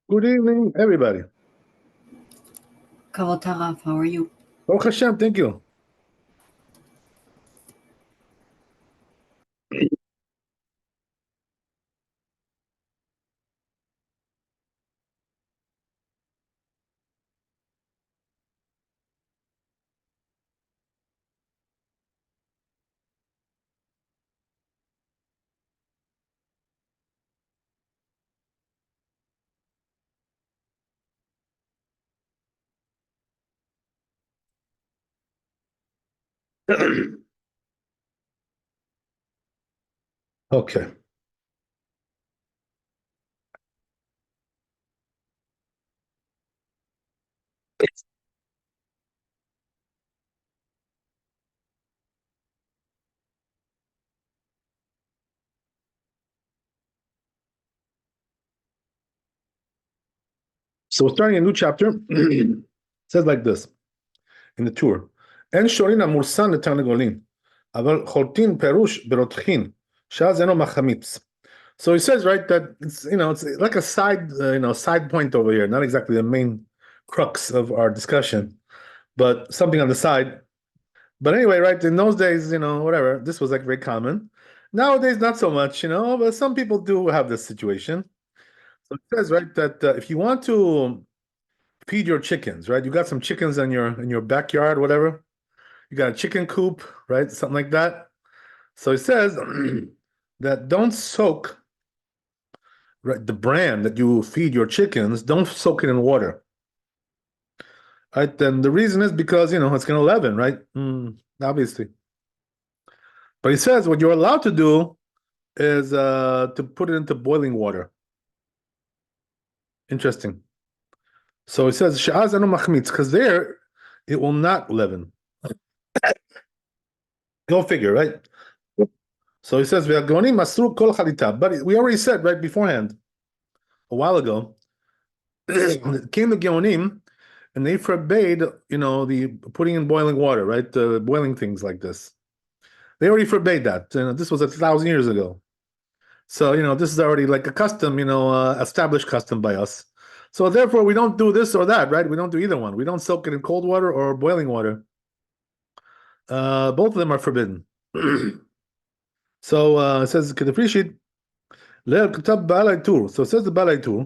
Good evening, everybody. Kavod Taraf, how are you? Baruch Hashem, thank you. Okay. So we're starting a new chapter. It says like this in the tour. אין שורין המורסן לתרנגולין, אבל חולטין פירוש ברותחין, שאז אינו מחמיץ. So he says, right, that it's like a side point over here, not exactly the main crux of our discussion, but something on the side. But anyway, right, in those days, whatever, this was like very common. Nowadays, not so much, but some people do have this situation. So it says, right, that if you want to feed your chickens, right, you got some chickens in your backyard, whatever, you got a chicken coop, right, something like that. So it says that don't soak, right, the bran that you feed your chickens, don't soak it in water. Right, then the reason is because it's going to leaven, right? Obviously. But he says what you're allowed to do is to put it into boiling water. Interesting. So it says Sha'az anu machmitz, because there it will not leaven. Go figure, right? So he says Ve'agonim masru kol chalita. But we already said right beforehand, a while ago, came the Geonim and they forbade, the putting in boiling water, right? Boiling things like this. They already forbade that. This was 1,000 years ago. So, this is already like a custom, established custom by us. So therefore, we don't do this or that, right? We don't do either one. We don't soak it in cold water or boiling water. Both of them are forbidden. So it says Kedefrishit Leil Kitab Baalai Tur. So it says the Baalai Tur.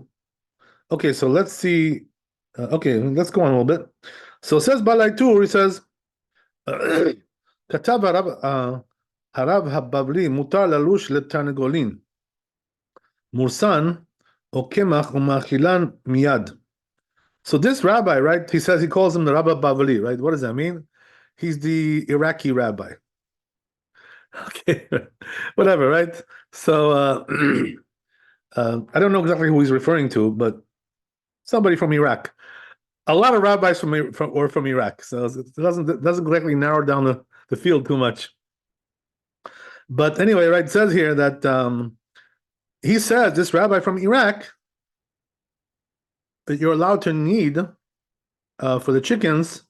Okay, so let's see. Okay, let's go on a little bit. So it says Baalai Tur. He says Katav Harav Hababli Mutar Lalush Letarnegolin Mursan Okemach Umachilan Miyad. So this rabbi, right? He says he calls him the Rabbi Bavli, right? What does that mean? He's the Iraqi rabbi. Okay, whatever, right? So I don't know exactly who he's referring to, but somebody from Iraq. A lot of rabbis from Iraq, so it doesn't exactly narrow down the field too much. But anyway, right? It says here that he says this rabbi from Iraq that you're allowed to knead for the chickens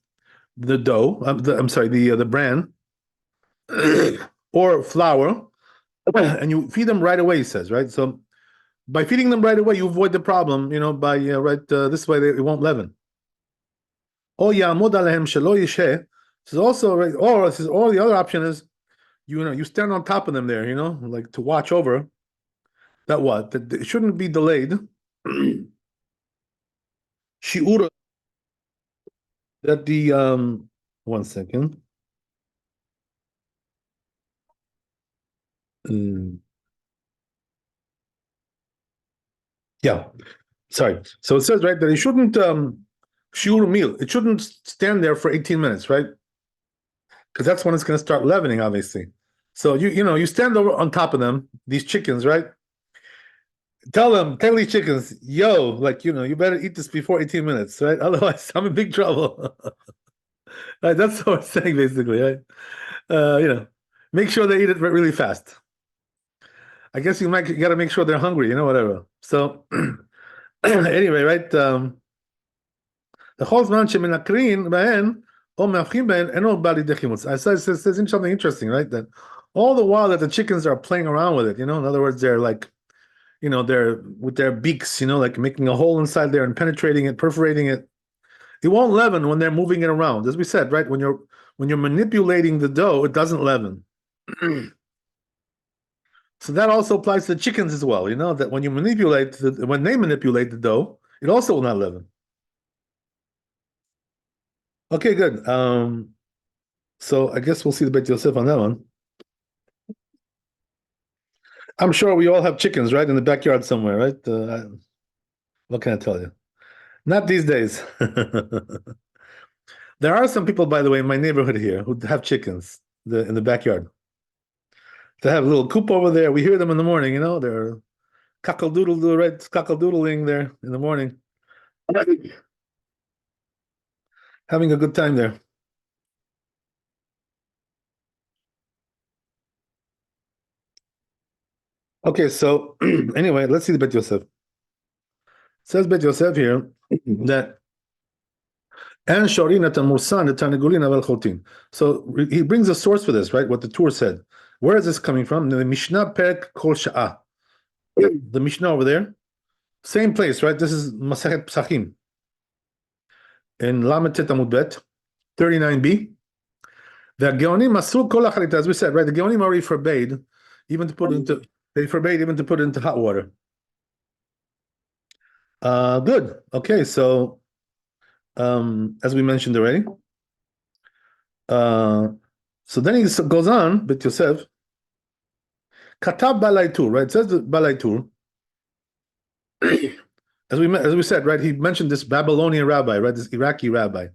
the dough. I'm sorry, the bran or flour, and you feed them right away. He says, right? So by feeding them right away, you avoid the problem. By this way it won't leaven. Oh ya'amod alehem shelo yisheh. This is also right. Or this is all the other option is, you stand on top of them there. Like to watch over. That it shouldn't be delayed. Shiura that the 1 second. Yeah, sorry. So it says right that it shouldn't shiur meal. It shouldn't stand there for 18 minutes, right? Because that's when it's going to start leavening, obviously. So you stand over on top of them, these chickens, right? Tell these chickens, yo, like you better eat this before 18 minutes, right? Otherwise, I'm in big trouble. Right, that's what I'm saying, basically, right? Make sure they eat it really fast. I guess you got to make sure they're hungry, whatever. So anyway, right? The whole man sheminakrin behen or me'afchim behen eno bali dechimutz. I said it says something interesting, right? That all the while that the chickens are playing around with it, in other words, they're like, they're with their beaks, like making a hole inside there and penetrating it, perforating it. It won't leaven when they're moving it around, as we said, right? When you're manipulating the dough, it doesn't leaven. So that also applies to chickens as well. That when when they manipulate the dough, it also will not leaven. Okay, good. So I guess we'll see the Beit Yosef on that one. I'm sure we all have chickens, right, in the backyard somewhere, right? What can I tell you? Not these days. There are some people, by the way, in my neighborhood here who have chickens in the backyard. They have a little coop over there. We hear them in the morning, they're cockle-doodle, right? Cockle-doodling there in the morning. Having a good time there. Okay, so anyway, let's see the Bet Yosef. It says Bet Yosef here that and shorin et mursan et tanegulin aval chotin. So he brings a source for this, right? What the Tur said. Where is this coming from? The Mishnah Perek Kol Sha'ah. The Mishnah over there, same place, right? This is Masachet Psachim in Lamed Tet Amud Bet, 39b. The Geonim Masur Kol Acharit, as we said, right? The Geonim already forbade even to put into hot water. Good. Okay, so as we mentioned already. So then he goes on, Bet Yosef. Katab Balai Tur, right? It says the Balai Tur. As we said, right? He mentioned this Babylonian rabbi, right? This Iraqi rabbi.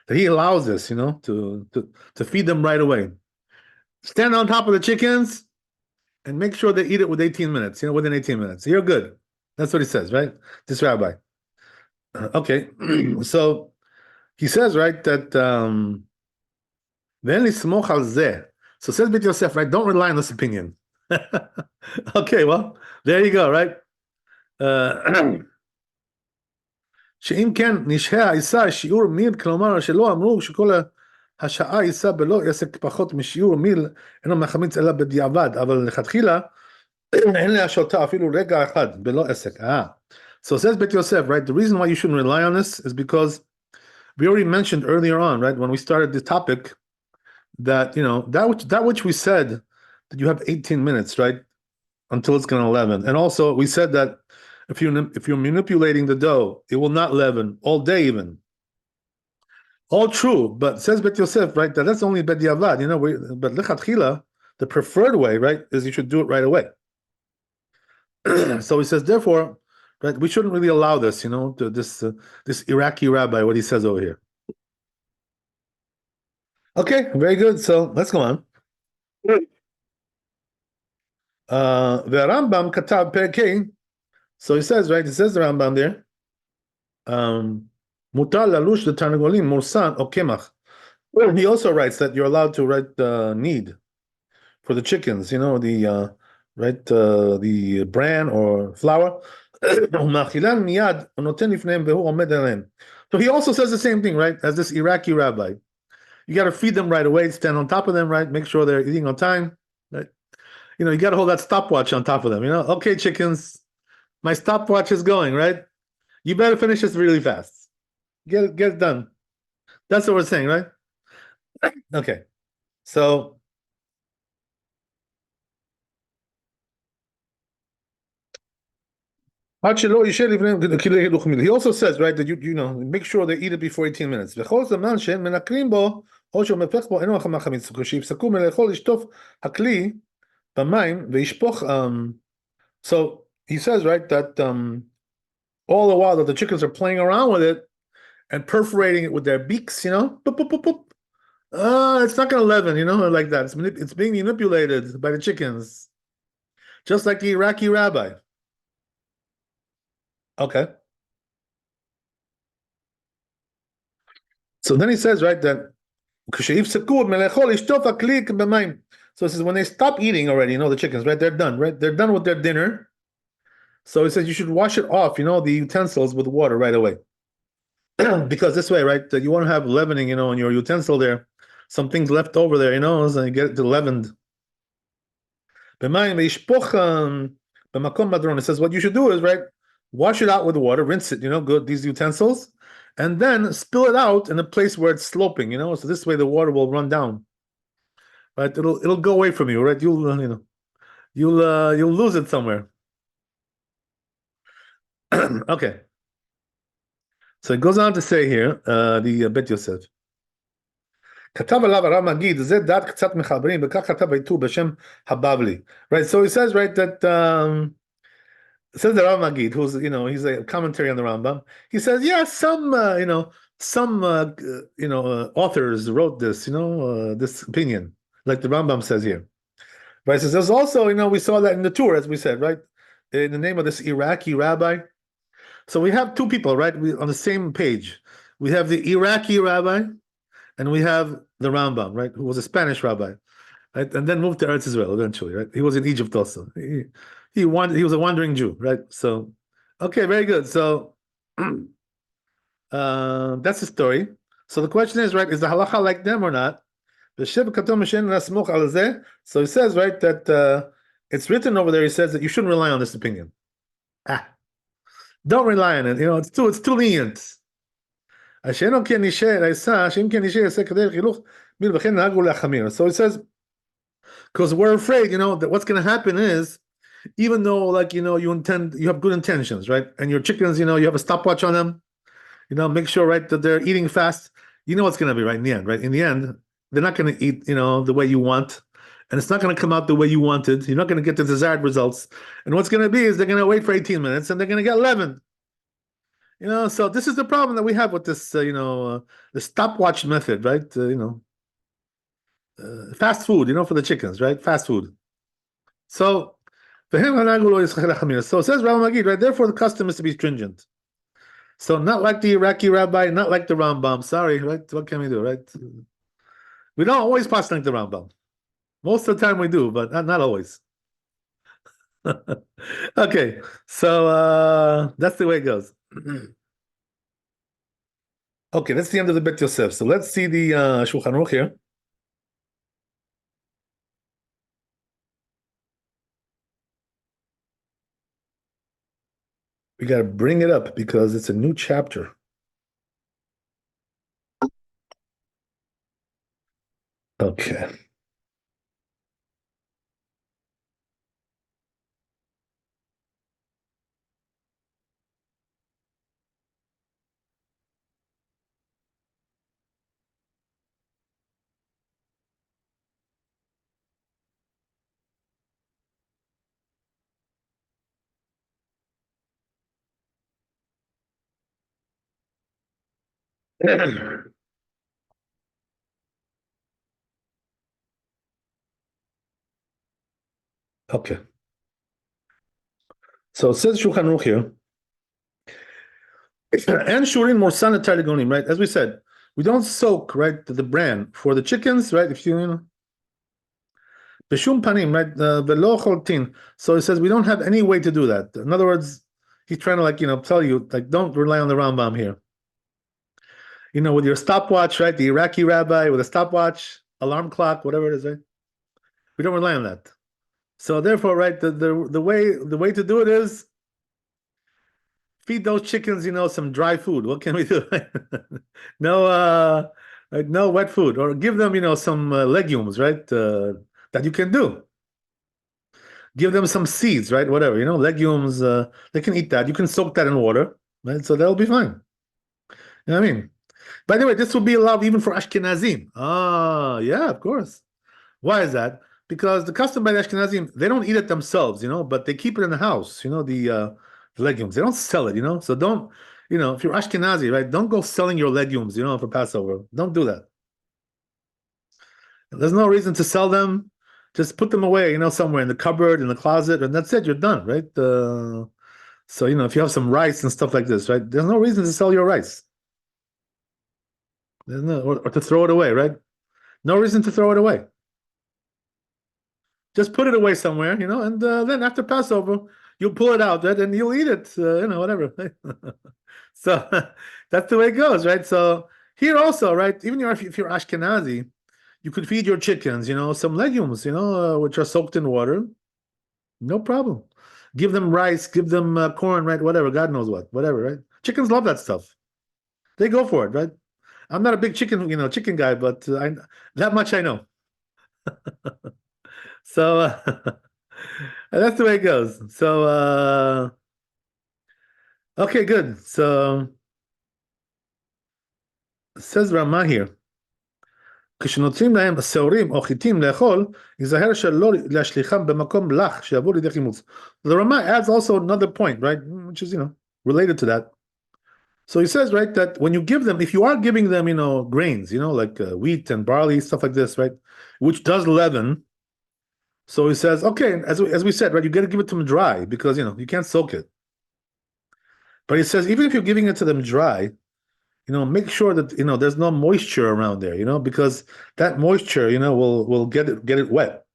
That he allows this, to feed them right away. Stand on top of the chickens and make sure they eat it with 18 minutes, within 18 minutes. You're good. That's what he says, right? This rabbi. Okay. So he says, right, that so says Bet Yosef, right? Don't rely on this opinion. Okay, well, there you go, right? שאם כן נשהה העיסה שיעור מיל, כלומר שלא אמרו שכל השעה עיסה בלא עסק פחות משיעור מיל אינו מחמיץ אלא בדיעבד, אבל לכתחילה אין להשעותה אפילו רגע אחד בלא עסק. So says Bet Yosef, right? The reason why you shouldn't rely on this is because we already mentioned earlier on, right, when we started the topic, that that which we said that you have 18 minutes, right, until it's going to leaven, and also we said that if you're manipulating the dough, it will not leaven all day even. All true, but says Bet Yosef, right, that's only bediavad, but lechatchila, the preferred way, right, is you should do it right away. So he says, therefore, right, we shouldn't really allow this, to this Iraqi rabbi, what he says over here. Okay, very good. So let's go on. The Rambam Katab Perkei. So he says, right? It says the Rambam there. Mutar lalush the tarnagolim mursan or kemach. He also writes that you're allowed to write the need for the chickens. The bran or flour. So he also says the same thing, right? As this Iraqi rabbi. You got to feed them right away, stand on top of them, right? Make sure they're eating on time. Right? You got to hold that stopwatch on top of them. Okay, chickens, my stopwatch is going, right? You better finish this really fast. Get it done. That's what we're saying, right? Okay. So he also says, right, that you make sure they eat it before 18 minutes. So he says, right, that all the while that the chickens are playing around with it and perforating it with their beaks, boop, boop, boop, boop. It's not going to leaven, like that. It's being manipulated by the chickens, just like the Iraqi rabbi. Okay. So then he says, right, that so he says when they stop eating already, the chickens, right? They're done, right? They're done with their dinner. So he says you should wash it off, the utensils with water right away. Because this way, right, that you won't have leavening, in your utensil there. Some things left over there, so you get it leavened. But the makom madron. It says what you should do is right, wash it out with water, rinse it, good these utensils, and then spill it out in a place where it's sloping, so this way the water will run down. Right, it'll go away from you, right? You'll lose it somewhere. Okay. So it goes on to say here, the Bet Yosef. כתב עליו הרב מגיד, זה דעת קצת מחברים, וכך כתב העיטור בשם הבבלי. Right, so he says, right, that, it says the Rav Magid, who's, he's a commentary on the Rambam. He says, yeah, some authors wrote this, this opinion, like the Rambam says here. Right, so there's also, we saw that in the tour, as we said, right, in the name of this Iraqi rabbi. So we have two people, right, on the same page. We have the Iraqi rabbi, and we have the Rambam, right, who was a Spanish rabbi, right, and then moved to Eretz Israel eventually, right. He was in Egypt also. He was a wandering Jew, right? So, okay, very good. So, that's the story. So the question is, right, is the halacha like them or not? So he says, right, that it's written over there. He says that you shouldn't rely on this opinion. Don't rely on it. It's too lenient. So he says, because we're afraid, that what's going to happen is, even though, like, you have good intentions, right? And your chickens, you have a stopwatch on them, make sure, right, that they're eating fast. What's going to be right in the end, right? In the end, they're not going to eat, the way you want. And it's not going to come out the way you wanted. You're not going to get the desired results. And what's going to be is they're going to wait for 18 minutes and they're going to get 11. So this is the problem that we have with this, the stopwatch method, right? Fast food, for the chickens, right? Fast food. So, so it says Rabbi Magid, right? Therefore, the custom is to be stringent. So not like the Iraqi rabbi, not like the Rambam. Sorry, right? What can we do, right? We don't always pass like the Rambam. Most of the time we do, but not always. Okay, so that's the way it goes. Okay, that's the end of the Bet Yosef. So let's see the Shulchan Aruch here. We got to bring it up because it's a new chapter. Okay. Okay. So it says Shulchan Aruch here. And shurin morsan targonim, right? As we said, we don't soak, right, the bran for the chickens, right? If b'shum panim, right? Velo choltin. So it says we don't have any way to do that. In other words, he's trying to tell you don't rely on the Rambam here. With your stopwatch, right? The Iraqi rabbi with a stopwatch, alarm clock, whatever it is, right? We don't rely on that. So therefore, right, the way to do it is feed those chickens, some dry food. What can we do? No, no wet food, or give them, some legumes, right? That you can do. Give them some seeds, right? Whatever, legumes. They can eat that. You can soak that in water, right? So that'll be fine. You know what I mean? By the way, this will be allowed even for Ashkenazim. Ah, yeah, of course. Why is that? Because the custom by the Ashkenazim, they don't eat it themselves, but they keep it in the house, the legumes. They don't sell it, So don't, if you're Ashkenazi, right, don't go selling your legumes, for Passover. Don't do that. There's no reason to sell them. Just put them away, somewhere in the cupboard, in the closet, and that's it. You're done, right? So, if you have some rice and stuff like this, right, there's no reason to sell your rice. There's no, or to throw it away, right? No reason to throw it away. Just put it away somewhere, and then after Passover, you'll pull it out, right, and you'll eat it, whatever. So that's the way it goes, right? So here also, right, even if you're Ashkenazi, you could feed your chickens, some legumes, which are soaked in water. No problem. Give them rice, give them corn, right? Whatever, God knows what, whatever, right? Chickens love that stuff. They go for it, right? I'm not a big chicken guy, but that much I know. So that's the way it goes. So okay, good. So says Ramah here. כשנותנים להם שעורים או חיטים לאכול, ייזהר שלא להשליחם במקום לח, שיעבור לידי חימוץ. The Ramah adds also another point, right, which is, related to that. So he says, right, that when you give them, if you are giving them, grains, like wheat and barley, stuff like this, right, which does leaven. So he says, okay, as we said, right, you got to give it to them dry because, you can't soak it. But he says, even if you're giving it to them dry, make sure that there's no moisture around there, because that moisture, will get it wet.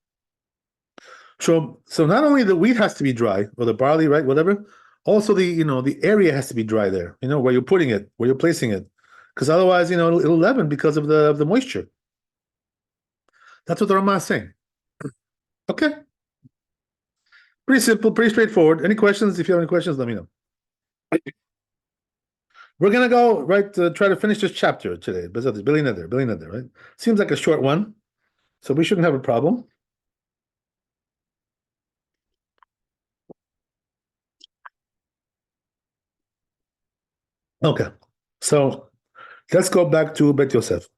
So not only the wheat has to be dry or the barley, right, whatever, also the area has to be dry there, where you're putting it, where you're placing it, because otherwise, it'll leaven because of the moisture. That's what the Ramah is saying. Okay, pretty simple, pretty straightforward. Any questions? If you have any questions, let me know. We're gonna go right to try to finish this chapter today. Billy Nether, right? Seems like a short one, so we shouldn't have a problem. Okay, so let's go back to Bet Yosef.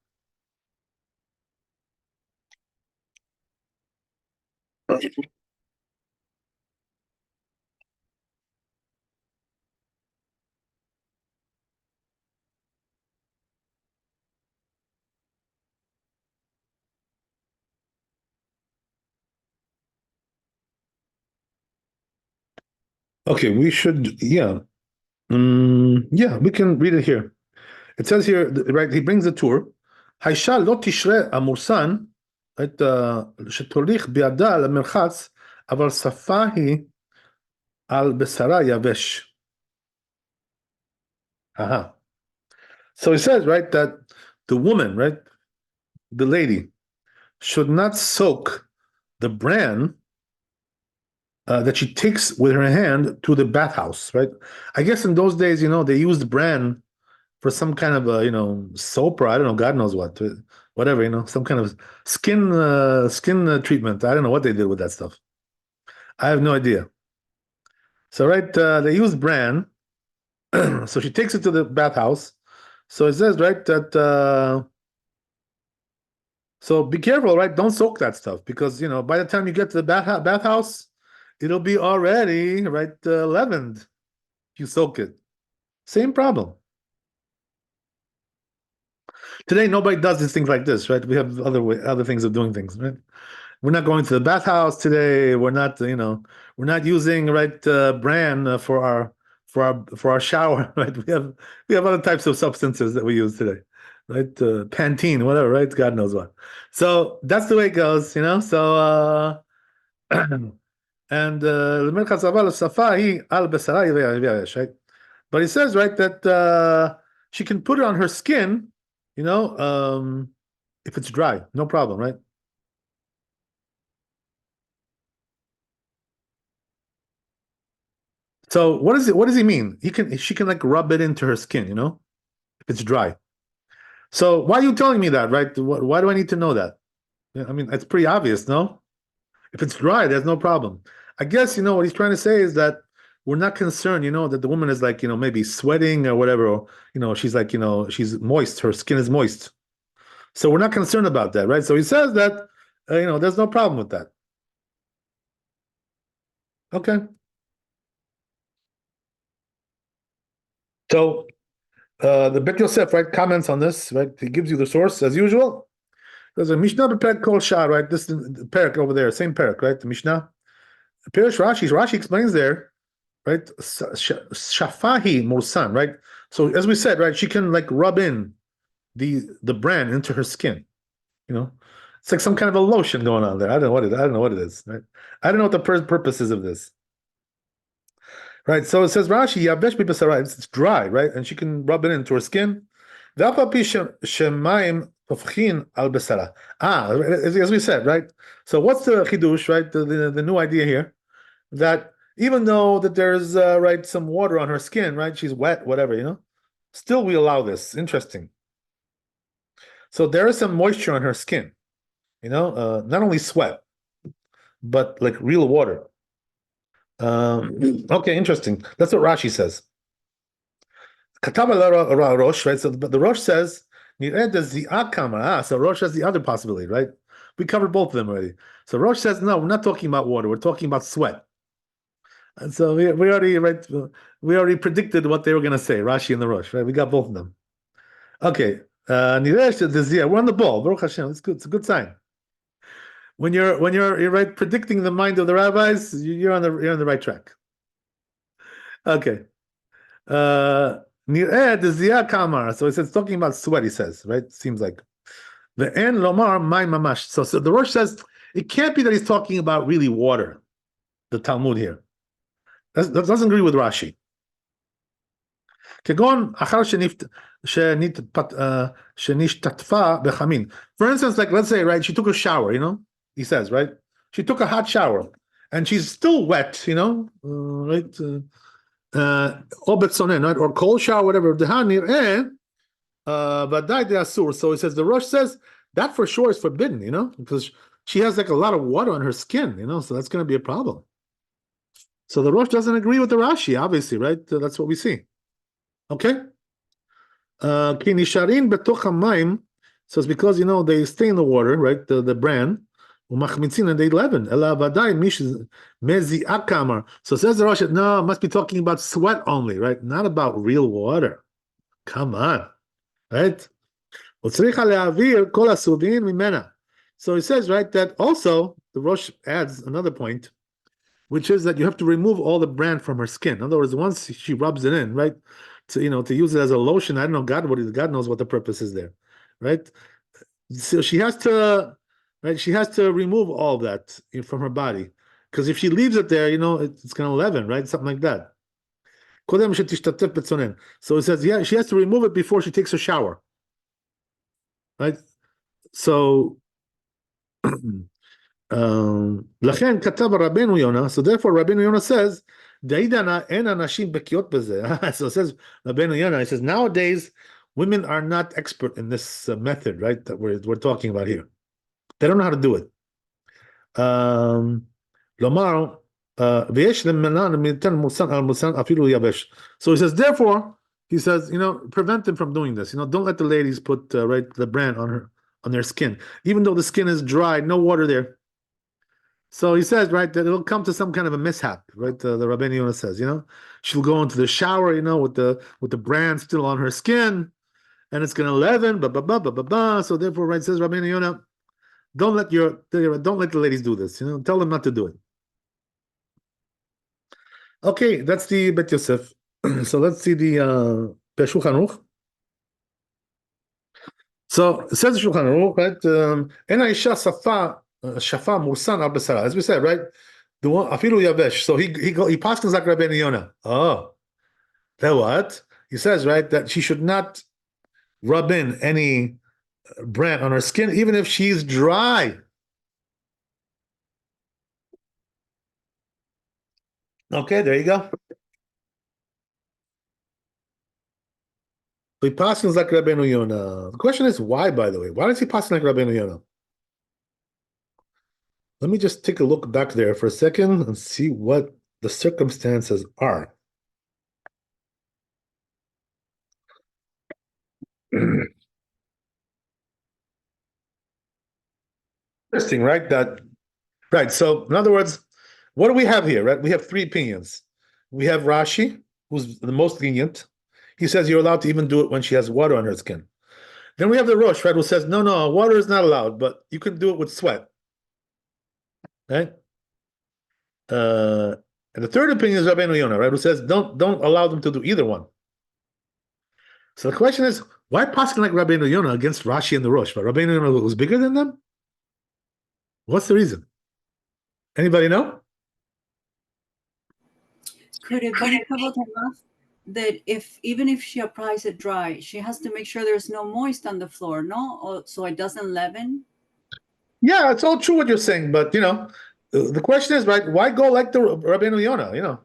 Okay, we should, yeah. Yeah, we can read it here. It says here, right, he brings the tour. האישה לא תשרה המורסן את שתוליך בידה למרחץ, אבל שפה היא על בשרה יבש. So he says, right, that the woman, right, the lady, should not soak the bran that she takes with her hand to the bathhouse, right? I guess in those days, they used bran for some kind of soap or I don't know, God knows what, whatever, some kind of skin treatment. I don't know what they did with that stuff. I have no idea. So right, they used bran, so she takes it to the bathhouse. So it says right that so be careful, right? Don't soak that stuff because by the time you get to the bathhouse, it'll be already right leavened. If you soak it, same problem. Today, nobody does these things like this, right? We have other things of doing things, right? We're not going to the bathhouse today. We're not, we're not using right bran for our shower, right? We have other types of substances that we use today, right? Pantene, whatever, right? God knows what. So that's the way it goes, So and right? But he says, right, that she can put it on her skin, if it's dry, no problem, right? So what does he mean? She can like rub it into her skin, if it's dry. So why are you telling me that, right? Why do I need to know that? I mean, it's pretty obvious, no? If it's dry, there's no problem. I guess, what he's trying to say is that we're not concerned, that the woman is like, maybe sweating or whatever, or, she's like, she's moist, her skin is moist. So we're not concerned about that, right? So he says that, there's no problem with that. Okay. So the Bet Yosef, right, comments on this, right? He gives you the source as usual. There's a Mishnah Perek Kol Shah, right? This is the Perek over there, same Perek, right? The Mishnah. Pirish Rashi explains there, right? Shafahi Mursan, right? So as we said, right, she can like rub in the bran into her skin. It's like some kind of a lotion going on there. I don't know what it is. Right? I don't know what the purpose is of this. Right. So it says Rashi, Yavesh b'basara, it's dry, right? And she can rub it into her skin. Shemaim tofchin al basara. As we said, right? So what's the chidush, right? The new idea here that even though that there's right some water on her skin, right? She's wet, whatever. Still, we allow this. Interesting. So there is some moisture on her skin, not only sweat, but like real water. Okay, interesting. That's what Rashi says. Rosh, right? So but the Rosh says, so Rosh has the other possibility, right? We covered both of them already. So Rosh says, no, we're not talking about water, we're talking about sweat. And so we already predicted what they were going to say, Rashi and the Rosh, right? We got both of them. Okay. We're on the ball. Baruch Hashem. It's good. It's a good sign. When you're right predicting the mind of the rabbis, you're on the right track. Okay. Kamar. So it's talking about sweat, he says, right? Seems like. The en lomar my mamash. So the Rosh says it can't be that he's talking about really water, the Talmud here. That doesn't agree with Rashi. For instance, like let's say, right, she took a shower, he says, right? She took a hot shower and she's still wet, right? Right? Or cold shower, whatever. So he says the Rosh says that for sure is forbidden, because she has like a lot of water on her skin, so that's going to be a problem. So the Rosh doesn't agree with the Rashi, obviously, right? That's what we see. Okay? Kinisharin betoch hamayim. So it's because they stay in the water, right? The bran. Umachmitzin and they leaven. Ela vaday mish mezi akamar. So says the Rosh, no, must be talking about sweat only, right? Not about real water. Come on, right? So he says, right, that also the Rosh adds another point, which is that you have to remove all the bran from her skin. In other words, once she rubs it in, right, to use it as a lotion, I don't know, God knows what the purpose is there, right? So she has to remove all that from her body, because if she leaves it there, it's going to leaven, right? Something like that. So it says, yeah, she has to remove it before she takes a shower, right? So לכן כתב רבנו יונה, so therefore Rabbeinu Yonah says, דעידנא אין אנשים בקיאות בזה. So it says Rabbeinu Yonah, he says, nowadays women are not expert in this method, right, that we're talking about here. They don't know how to do it. לומר, ויש למנע מלתן מוסן על מוסן אפילו יבש. So he says, therefore, he says, prevent them from doing this. Don't let the ladies put right the bran on their skin, even though the skin is dry, no water there. So he says, right, that it'll come to some kind of a mishap, right? The Rabbeinu Yonah says, she'll go into the shower, with the bran still on her skin, and it's going to leaven, So therefore, right, says Rabbeinu Yonah, don't let the ladies do this. Tell them not to do it. Okay, that's the Bet Yosef. So let's see the Shulchan Aruch. So it says Shulchan Aruch, right? En ha'isha shafa mursan al basara. As we said, right? The one afilu yavesh. So he paskins like Rabbeinu Yonah. Oh, that what? He says, right, that she should not rub in any bran on her skin, even if she's dry. Okay, there you go. So he paskins like Rabbeinu Yonah. The question is why, by the way? Why does he paskin like Rabbeinu Yonah? Let me just take a look back there for a second and see what the circumstances are. Interesting, right? Right. So, in other words, what do we have here? Right? We have three opinions. We have Rashi, who's the most lenient. He says you're allowed to even do it when she has water on her skin. Then we have the Rosh, right, who says no, water is not allowed, but you can do it with sweat. Right? And the third opinion is Rabbeinu Yonah, right, who says don't allow them to do either one. So the question is, why paskin like Rabbeinu Yonah against Rashi and the Rosh? But Rabbeinu Yonah was bigger than them? What's the reason? Anybody know? Could it be that even if she applies it dry, she has to make sure there's no moist on the floor, no? So it doesn't leaven? Yeah, it's all true what you're saying, but the question is, right, why go like the Rabbeinu Yonah, what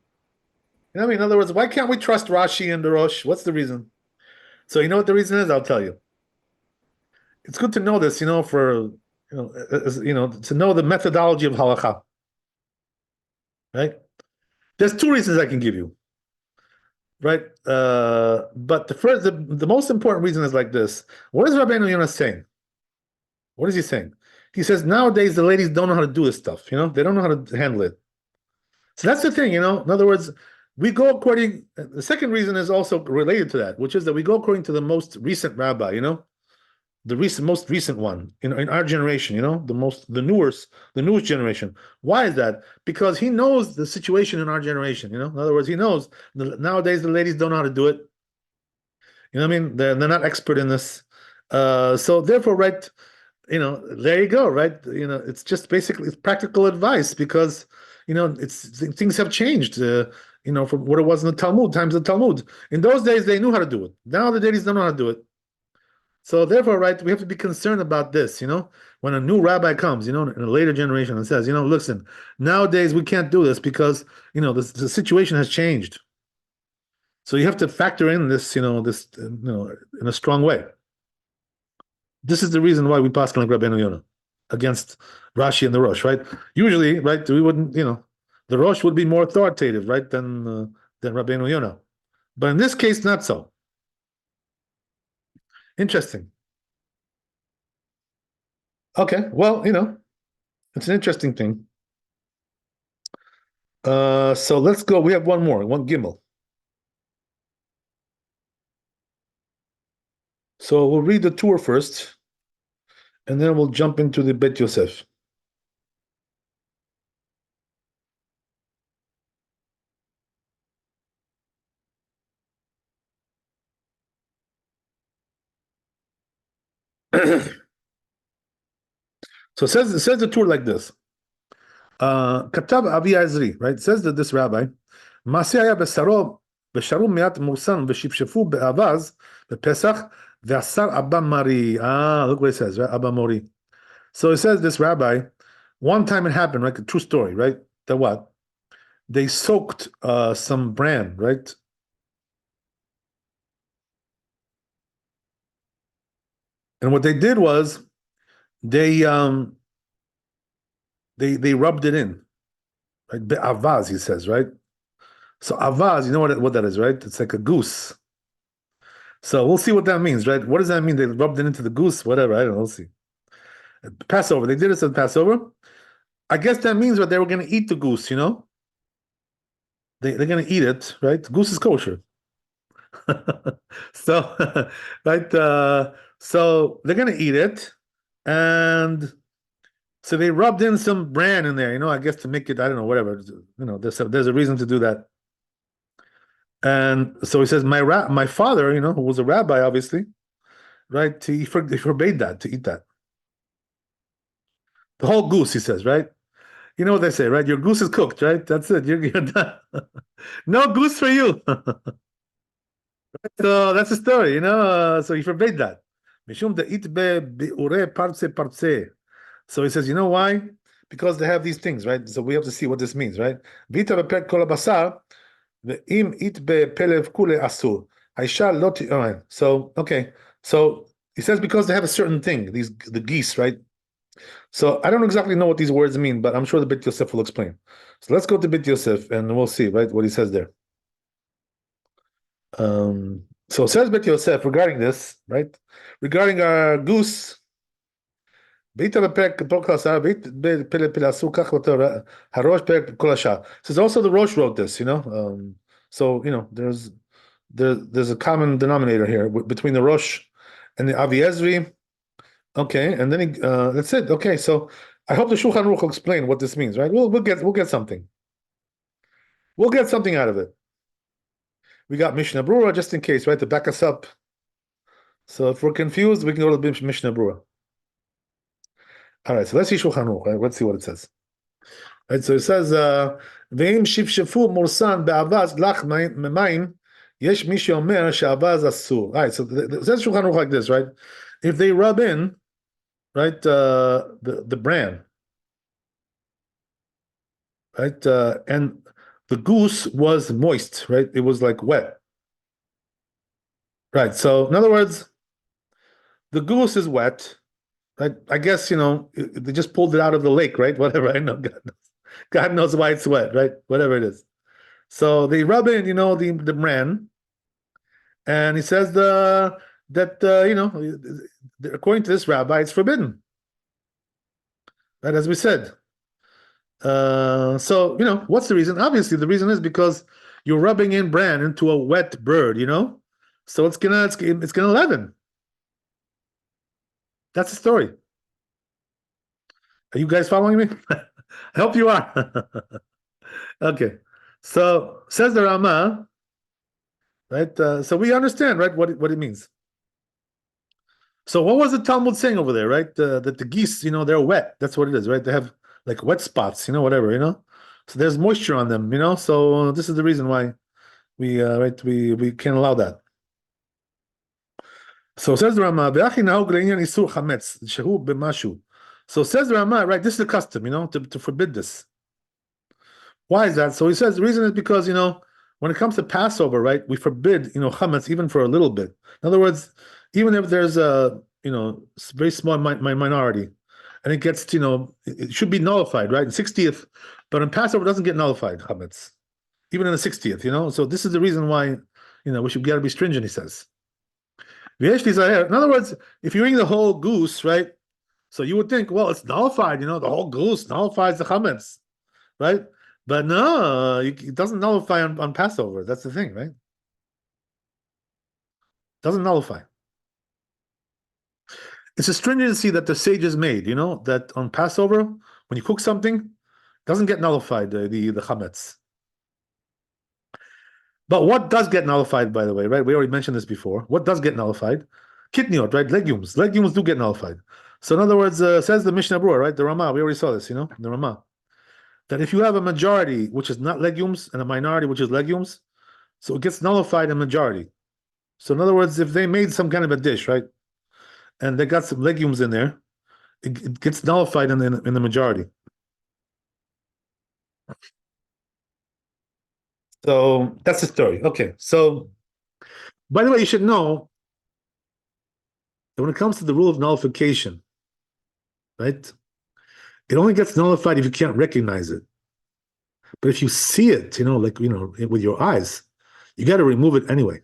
I mean? In other words, why can't we trust Rashi and the Rosh? What's the reason? So you know what the reason is? I'll tell you. It's good to know this, for to know the methodology of halakha, right? There's two reasons I can give you, right? But the most important reason is like this. What is Rabbeinu Yonah saying? What is he saying? He says nowadays the ladies don't know how to do this stuff. They don't know how to handle it. So that's the thing. In other words, we go according. The second reason is also related to that, which is that we go according to the most recent rabbi. The most recent one in our generation. The newest generation. Why is that? Because he knows the situation in our generation. In other words, he knows nowadays the ladies don't know how to do it. You know what I mean? They're not expert in this. So therefore, right. There you go, right? It's just basically it's practical advice because, things have changed, from what it was in the Talmud, times of the Talmud. In those days, they knew how to do it. Now the ladies don't know how to do it. So therefore, right, we have to be concerned about this, when a new rabbi comes, in a later generation and says, listen, nowadays we can't do this because, the situation has changed. So you have to factor in this, in a strong way. This is the reason why we pass like Rabbeinu Yonah against Rashi and the Rosh, right? Usually, right, we wouldn't, the Rosh would be more authoritative, right, than Rabbeinu Yonah. But in this case, not so. Interesting. Okay, well, it's an interesting thing. So let's go. We have one more, one Gimel. So we'll read the tour first, and then we'll jump into the Bet Yosef. So it says the tour like this. Katab Avi Azri, right? It says that this rabbi, Masih haya besaro ושרו מעט מורסן ושפשפו באווז בפסח ועשר Abba Mari. Look what it says, right? Abba Mori. So it says this rabbi, one time it happened, right? A true story, right? That what? They soaked some bran, right? And what they did was they rubbed it in, right? Be'avaz, he says, right? So avaz, you know what that is, right? It's like a goose. So we'll see what that means, right? What does that mean? They rubbed it into the goose, whatever. I don't know. We'll see. Passover. They did this at Passover. I guess that means that they were going to eat the goose, They're going to eat it, right? Goose is kosher. So, right? So they're going to eat it. And so they rubbed in some bran in there, I guess to make it, I don't know, whatever. There's a reason to do that. And so he says, my father, who was a rabbi, obviously, right? He forbade that, to eat that. The whole goose, he says, right? You know what they say, right? Your goose is cooked, right? That's it. You're done. No goose for you. So that's the story, so he forbade that. So he says, you know why? Because they have these things, right? So we have to see what this means, right? So, okay. So he says because they have a certain thing, the geese, right? So I don't exactly know what these words mean, but I'm sure the Bet Yosef will explain. So let's go to Bet Yosef and we'll see, right, what he says there. So it says Bet Yosef regarding this, right? Regarding our goose. Says also the Rosh wrote this, so there's a common denominator here between the Rosh and the Avi Ezri. Okay, and then that's it. Okay, so I hope the Shulchan Aruch will explain what this means, right? We'll get something. We'll get something out of it. We got Mishnah Brura just in case, right, to back us up. So if we're confused, we can go to the Mishnah Brura. All right, so let's see Shulchan Aruch, right? Let's see what it says. Right, so it says, "Ve'im shifshefu morsan be'avaz lach memayim, yesh mi sheomer she'avaz asur." All right, so it says Shulchan Aruch like this, right? If they rub in, right, the bran, right? And the goose was moist, right? It was like wet, right? So in other words, the goose is wet, right? I guess they just pulled it out of the lake, right? Whatever. I know God knows why it's wet, right? Whatever it is. So they rub in, the bran, and he says that according to this rabbi, it's forbidden, right? As we said. So what's the reason? Obviously, the reason is because you're rubbing in bran into a wet bird, so it's gonna leaven. That's the story. Are you guys following me? I hope you are. Okay. So says the Rama, right? So we understand, right, what it means. So what was the Talmud saying over there, right? That the geese, they're wet. That's what it is, right? They have like wet spots, whatever, So there's moisture on them, So this is the reason why we can't allow that. So says the Rama, "V'achi nahug le'inyan isur chametz shehu b'mashu." So says the Rama, right? This is the custom, to forbid this. Why is that? So he says the reason is because when it comes to Passover, right, we forbid chametz even for a little bit. In other words, even if there's a very small minority, and it gets it should be nullified, right? 60th, but in Passover it doesn't get nullified chametz, even in the 60th. So this is the reason why we should gotta be stringent. He says. In other words, if you're eating the whole goose, right? So you would think, well, it's nullified. The whole goose nullifies the chametz, right? But no, it doesn't nullify on Passover. That's the thing, right? Doesn't nullify. It's a stringency that the sages made, that on Passover, when you cook something, it doesn't get nullified, the chametz. But what does get nullified, by the way, right? We already mentioned this before. What does get nullified? Kitniot, right? Legumes. Legumes do get nullified. So in other words, says the Mishnah Berurah, right? The Rama, we already saw this, the Rama. That if you have a majority which is not legumes and a minority which is legumes, so it gets nullified in majority. So in other words, if they made some kind of a dish, right, and they got some legumes in there, it gets nullified in the majority. So that's the story. Okay. So by the way, you should know that when it comes to the rule of nullification, right, it only gets nullified if you can't recognize it. But if you see it, with your eyes, you got to remove it anyway.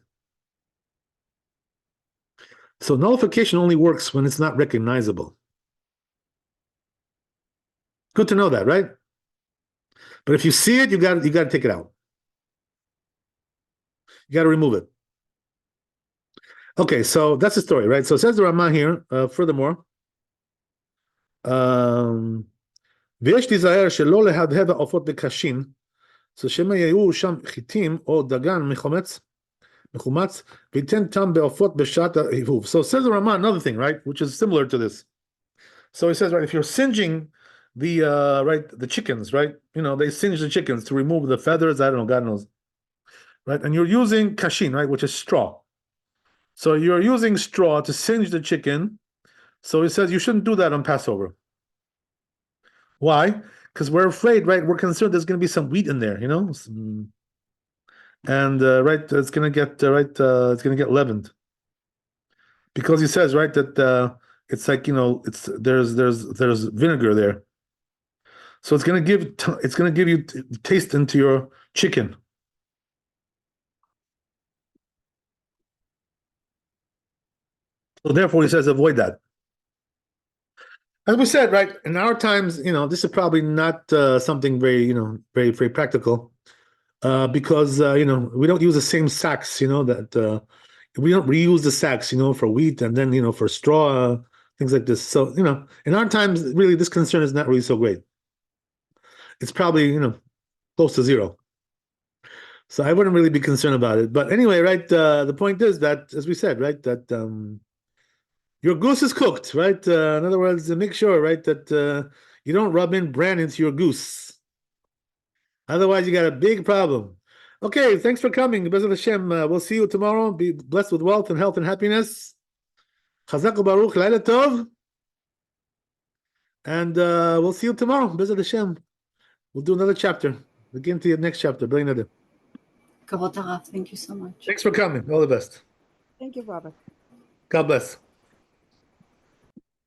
So nullification only works when it's not recognizable. Good to know that, right? But if you see it, you got to take it out. You got to remove it. Okay, so that's the story, right? So it says the Rama here, furthermore, ויש להיזהר שלא להדהד העופות בקשים, so שמא יהיו שם חיטים או דגן מחומץ, וייתן טעם בעופות בשעת ההבהוב. So it says the Rama another thing, right, which is similar to this. So he says, right, if you're singeing the chickens, right, they singe the chickens to remove the feathers, I don't know, God knows, right, and you're using kashin, right, which is straw. So you're using straw to singe the chicken. So he says you shouldn't do that on Passover. Why? Because we're afraid, right? We're concerned there's going to be some wheat in there, and right, it's going to get it's going to get leavened. Because he says, right, that it's like there's vinegar there, so it's going to give you taste into your chicken. So therefore, he says avoid that. As we said, right, in our times, this is probably not something very, very, very practical, because we don't use the same sacks, that we don't reuse the sacks, for wheat and then for straw, things like this. So in our times, really, this concern is not really so great. It's probably close to zero. So I wouldn't really be concerned about it. But anyway, right, the point is that, as we said, right, that your goose is cooked, right? In other words, make sure, right, that you don't rub in bran into your goose. Otherwise, you got a big problem. Okay, thanks for coming. Bezrat Hashem. We'll see you tomorrow. Be blessed with wealth and health and happiness. Chazak u'baruch, Laila Tov. And we'll see you tomorrow. Bezrat Hashem. We'll do another chapter. Begin to the next chapter. Bring it in. Kavod Harav, thank you so much. Thanks for coming. All the best. Thank you, Robert. God bless.